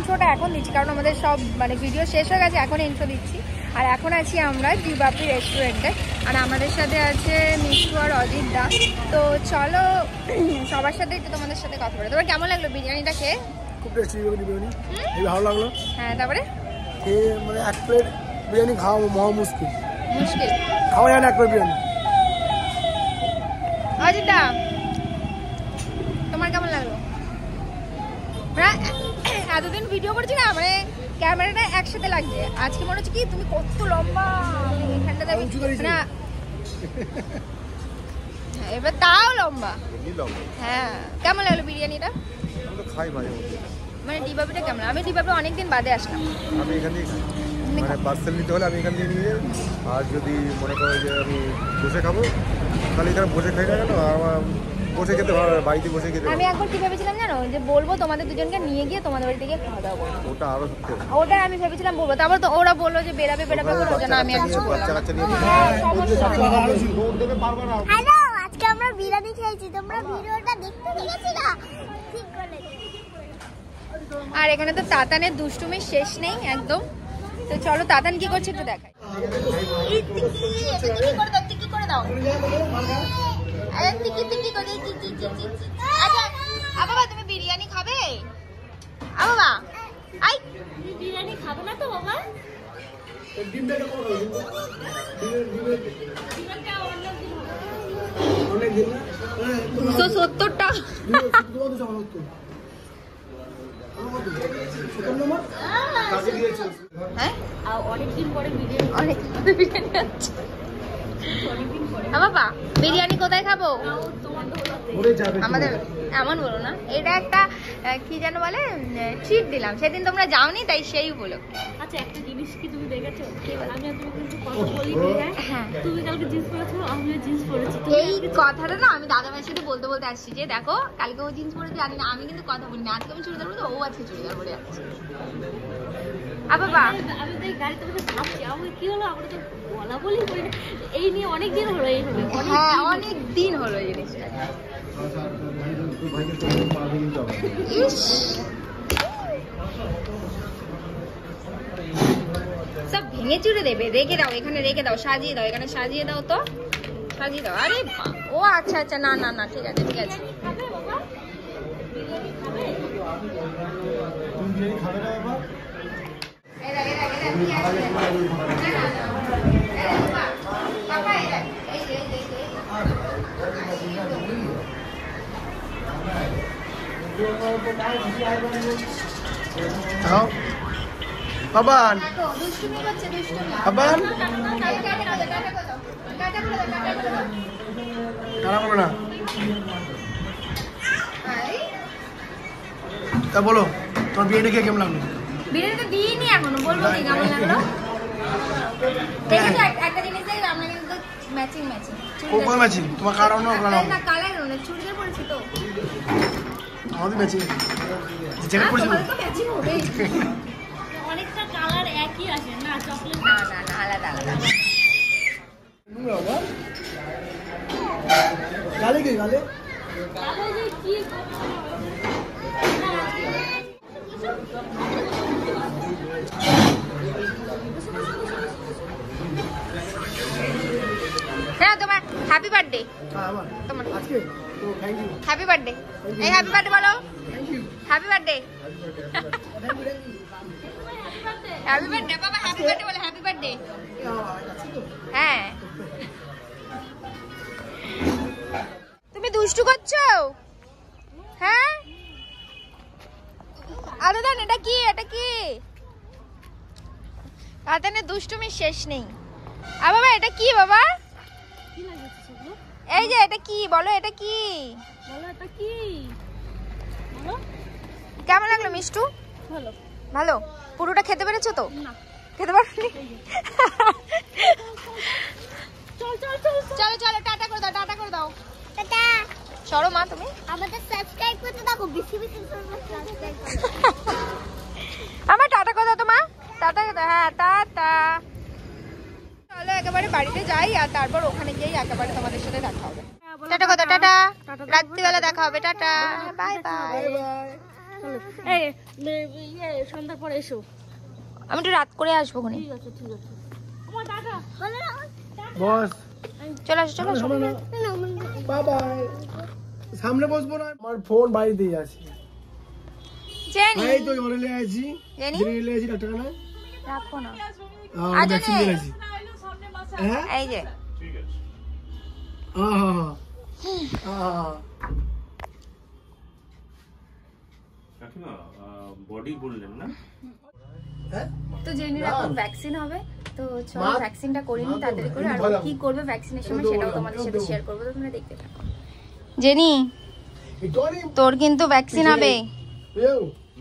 ইন্ট্রোটা এখন দিচ্ছি, কারণ আমাদের সব মানে ভিডিও শেষ হয়ে গেছে, এখন ইন্ট্রো দিচ্ছি। আর এখন আছি আমরা ডিবাপি রেস্টুরেন্টে, আর আমাদের সাথে আছে মিশু আর অজিত দা। তো চলো সবার সাথে একটু তোমাদের সাথে কথা বলে। তোমার কেমন লাগলো বিরিয়ানিটা খেয়ে? খুব টেস্টি বিরিয়ানি, ভালো লাগলো। হ্যাঁ, তারপরে মানে এক প্লেট বিরিয়ানি খাওয়া মহা মুশকিল, খাওয়া যায় না এক প্লেট বিরিয়ানি। অজিত দা, তোমার কেমন লাগলো? এতদিন ভিডিও করছি না, মানে ক্যামেরাটা একসাথে লাগছে, আজকে মনে হচ্ছে কি তুমি কত লম্বা না, এবার তাও লম্বা। হ্যাঁ, কেমন লাগলো বিরিয়ানিটা? মানে ডিবাপিটা কেমন? আমি ডিবাপি অনেকদিন বাদে আসলাম। আমি এখানেই খাই, মানে পার্সেল নিতে হলে আমি এখান থেকে নিয়ে যাই। আর যদি মনে করো যে আমি বসে খাবো তাহলে এখানে বসে খাই না কেন, আমার বসে খেতে ভালো, বাড়িতে বসে খেতে। আমি একবার কি ভেবেছিলাম জানো, যে বলবো তোমাদের দুজনকে নিয়ে গিয়ে তোমাদের বাড়িতে গিয়ে খাওয়া দাওয়া করবো। ওটা আরো সত্যি, ওটা আমি ভেবেছিলাম বলবো, তারপর তো ওরা বললো যে বেরাবে না, আমি আর কিছু বললাম না। হ্যালো, আজকে আমরা বিরিয়ানি খেয়েছি, তোমরা ভিডিওটা দেখতে পেয়েছো না? ঠিক বলেছো। আর এখানে তো তাতানের দুষ্টুমির শেষ নেই একদম। তো চলো তাতান কি করছে একটু দেখাই। বাবা তুমি বিরিয়ানি খাবে? বাবা বিরিয়ানি খাবে না তো বাবা? তো 70টা হ্যাঁ, অনেকদিন পরে বিরিয়ানি, বাবা বিরিয়ানি কোথায় খাবো? আমাদের এমন বলো না, এটা একটা কি যেন বলে ট্রিট দিলাম, সেদিন তোমরা যাওনি তাই সেই বলো। আচ্ছা, একটা জিনিস কি তুমি দেখেছো? আমি আর তুমি কিন্তু কথা বলি, হ্যাঁ তুমি কালকে জিন্স পরেছো, আমিও জিন্স পরেছি। এই কথাটা না আমি দাদা ভাইয়ের সাথে বলতে বলতে আসছি যে দেখো কালকে ও জিন্স পরে জানি না, আমি কিন্তু কথা বলি না, আজকে আমি চুড়িদার পরে, ও আজকে চুড়িদার পরে যাচ্ছে। বাবা আমি তো গাড়িতে বসে ভাবছি আমাকে কি হলো, আমরা তো বলা বলি করি না, এই নিয়ে অনেক দিন হলো, এই হলো হ্যাঁ অনেক দিন হলো এই জিনিসটা। সব ভেঙে চুড়ে দেবে, রেখে দাও এখানে, রেখে দাও, সাজিয়ে দাও এখানে, সাজিয়ে দাও তো, সাজিয়ে দাও। আরে ও আচ্ছা আচ্ছা, না না না, ঠিক আছে ঠিক আছে। বাবান বাবান টানা বলো না, তা বলো তোমার বিরিয়ানি খেয়ে কেমন লাগলো? বিরিয়ানি তো দিইনি এখনো, বলবো কি কেমন লাগলো। দেখেছো একটা জিনিস দেখ, আমরা কিন্তু ম্যাচিং ম্যাচিং। কোন ম্যাচিং? তোমার কালার না কালার না, কালার না, চুড়িদার পরেছি তো আমাদের ম্যাচিং, জ্যাকেট পরেছি তো ম্যাচিং হবে। অনেকটা কালার একই আসে না, চকলেট না না না, আলাদা আলাদা। গালে কি গালে কি হ্যাঁ, তোমার হ্যাপি বার্থডে। তোমার আজকে তো থ্যাংক ইউ, হ্যাপি বার্থডে। এই হ্যাপি বার্থডে বলো, হ্যাপি বার্থডে, হ্যাপি বার্থডে বাবা, হ্যাপি বার্থডে বলো, হ্যাপি বার্থডে। হ্যাঁ, তুমি দুষ্টু করছো? হ্যাঁ আদাদান, এটা কি, এটা কি? আদানের দুষ্টুমির শেষ নেই। বাবা এটা কি বাবা? এই যে এটা কি বলো, এটা কি বলো, এটা কি বলো? কেমন লাগলো মিষ্টু? ভালো ভালো। পুরোটা খেতে পেরেছো তো? না, খেতে পারোনি? চল চল চল চলো চলো, টাটা করে দাও, টাটা করে দাও। টাটা। সরো মা তুমি। আমাদের সাবস্ক্রাইব করতে থাকো, বেশি বেশি সাবস্ক্রাইব করো। আমার টাটা করে দাও তো মা, টাটা করে দাও। হ্যাঁ টাটা। চলো একেবারে বাড়িতে যাই, আর তারপর ওখানে গিয়ে একেবারে তোমাদের সাথে দেখা হবে। টাটা কথা, টাটা, রাত্রিবেলা দেখা হবে, টাটা, বাই বাই। এই সন্ধ্যার পরে এসো। আমি একটু রাত করে আসবো ওখানে। ঠিক আছে ঠিক আছে। আমার টাকা বস চলে আসো চলে আসো। Bye bye. সামনে বসবো না, আমার ফোন বাড়িতেই আছে। জেনি এই তো ঘরে আছি, জেনি ঘরে আছি টাকা না রাখো না। আজ নিয়ে আছি। হ্যাঁ এই যে বডি বললেন না? তো জেনির এখন ভ্যাকসিন হবে, তো চলো ভ্যাকসিনটা করে নি তাড়াতাড়ি করে। আর কি করবে ভ্যাকসিনেশন সেটাও তোমাদের সাথে শেয়ার করবো, তো তোমরা দেখতে থাকো। জেনি তোর কিন্তু ভ্যাকসিন হবে,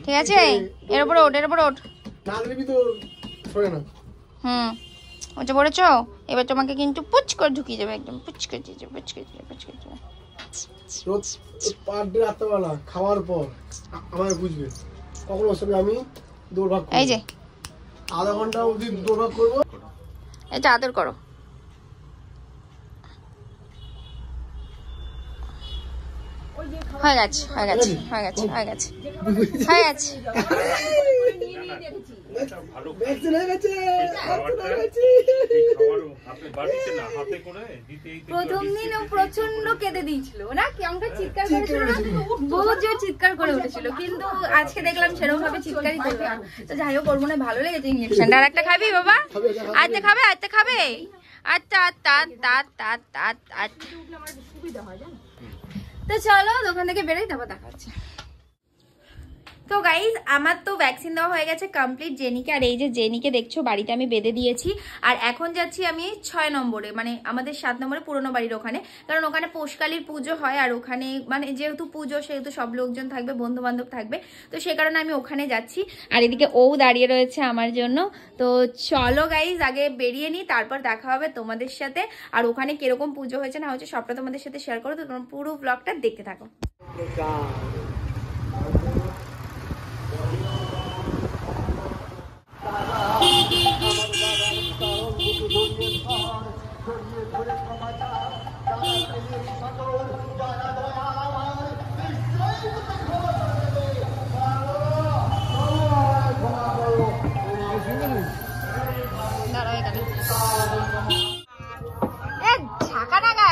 ঠিক আছে? এর উপর ওঠ, এর উপর ওঠ। ওটা পড়েছ, এবার তোমাকে কিন্তু পুচ করে ঢুকিয়ে যাবে, একদম পুচ করে দিয়ে যাবে, পুচ করে দিয়ে যাবে, পুচ করে দিয়ে যাবে। রাত্রেবেলা খাওয়ার পর আমায় বুঝবে কখন ওর সঙ্গে আমি দৌড়ভাগ করবো। এই যে আধা ঘন্টা অবধি দৌড়ভাগ করবো। এটা আদর করো। হয়ে গেছে হয়ে গেছে হয়ে গেছে হয়ে গেছে হয়ে গেছে। প্রথম দিন ও প্রচন্ড কেঁদে দিয়েছিল না, কেমন চিৎকার করেছিল না, বহুত জোর চিৎকার করে উঠেছিল, কিন্তু আজকে দেখলাম সেরকম ভাবে চিৎকারই করবে। তো যাই হোক ওর মনে ভালো লেগেছে ইঞ্জেকশনটা। আর একটা খাবি বাবা? আচ্ছা খাবে, আচ্ছা খাবে, আচ্ছা আচ্ছা আচ্ছা আচ্ছা আচ্ছা। তো চলো দোকান থেকে বেরোই, তারপর দেখা হচ্ছে। তো গাইজ আমার তো ভ্যাকসিন দেওয়া হয়ে গেছে কমপ্লিট জেনিকে। আর এই যে জেনিকে দেখছো বাড়িতে আমি বেঁধে দিয়েছি। আর এখন যাচ্ছি আমি 6 নম্বরে, মানে আমাদের 7 নম্বরে পুরোনো বাড়ির ওখানে, কারণ ওখানে পোষকালীর পুজো হয়। আর ওখানে মানে যেহেতু পুজো সেহেতু সব লোকজন থাকবে, বন্ধু বান্ধব থাকবে, তো সে কারণে আমি ওখানে যাচ্ছি। আর এদিকে ও দাঁড়িয়ে রয়েছে আমার জন্য। তো চলো গাইজ আগে বেরিয়ে নিই, তারপর দেখা হবে তোমাদের সাথে। আর ওখানে কিরকম পুজো হয়েছে না হয়েছে সবটা তোমাদের সাথে শেয়ার করো, তো তোমরা পুরো ব্লগটা দেখতে থাকো।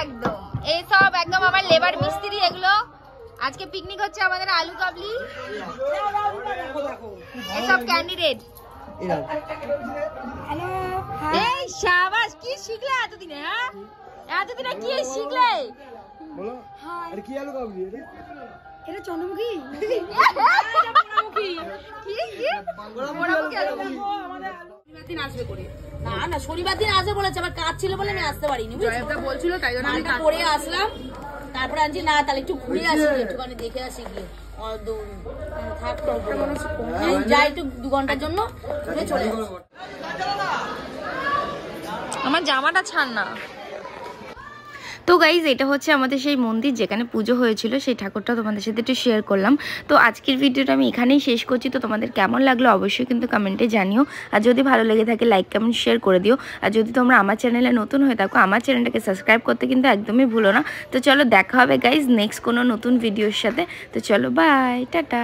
একদম এইসব একদম আমার লেবার মিস্ত্রি এগুলো। আজকে পিকনিক হচ্ছে আমাদের আলু কাবলি, এসব ক্যান্ডিডেট। এই শাবাশ, কি শিখলে এতদিনে? হ্যাঁ এতদিনে কি শিখলে? আর কি আলু কাবলি? এটা চন্দ্রমুখী। শনিবার দিন আসবে করে না, শনিবার দিন আসবে বলেছে, আবার কাজ ছিল বলে আমি আসতে পারিনি, বলছিল, তাই জন্য আমি পরে আসলাম। তারপরে আনছি না, তাহলে একটু ঘুরে আসি, একটুখানি দেখে আসি গিয়ে যাই, একটু 2 ঘন্টার জন্য চলে আসি। আমার জামাটা ছাড় না। তো গাইজ এটা হচ্ছে আমাদের সেই মন্দির যেখানে পুজো হয়েছিল, সেই ঠাকুরটা তোমাদের সাথে একটু শেয়ার করলাম। তো আজকের ভিডিওটা আমি এখানেই শেষ করছি। তো তোমাদের কেমন লাগলো অবশ্যই কিন্তু কমেন্টে জানিও। আর যদি ভালো লেগে থাকে লাইক কমেন্ট শেয়ার করে দিও। আর যদি তোমরা আমার চ্যানেলে নতুন হয়ে থাকো আমার চ্যানেলটাকে সাবস্ক্রাইব করতে কিন্তু একদমই ভুলো না। তো চলো দেখা হবে গাইজ নেক্সট কোনো নতুন ভিডিওর সাথে। তো চলো বাই, টাটা।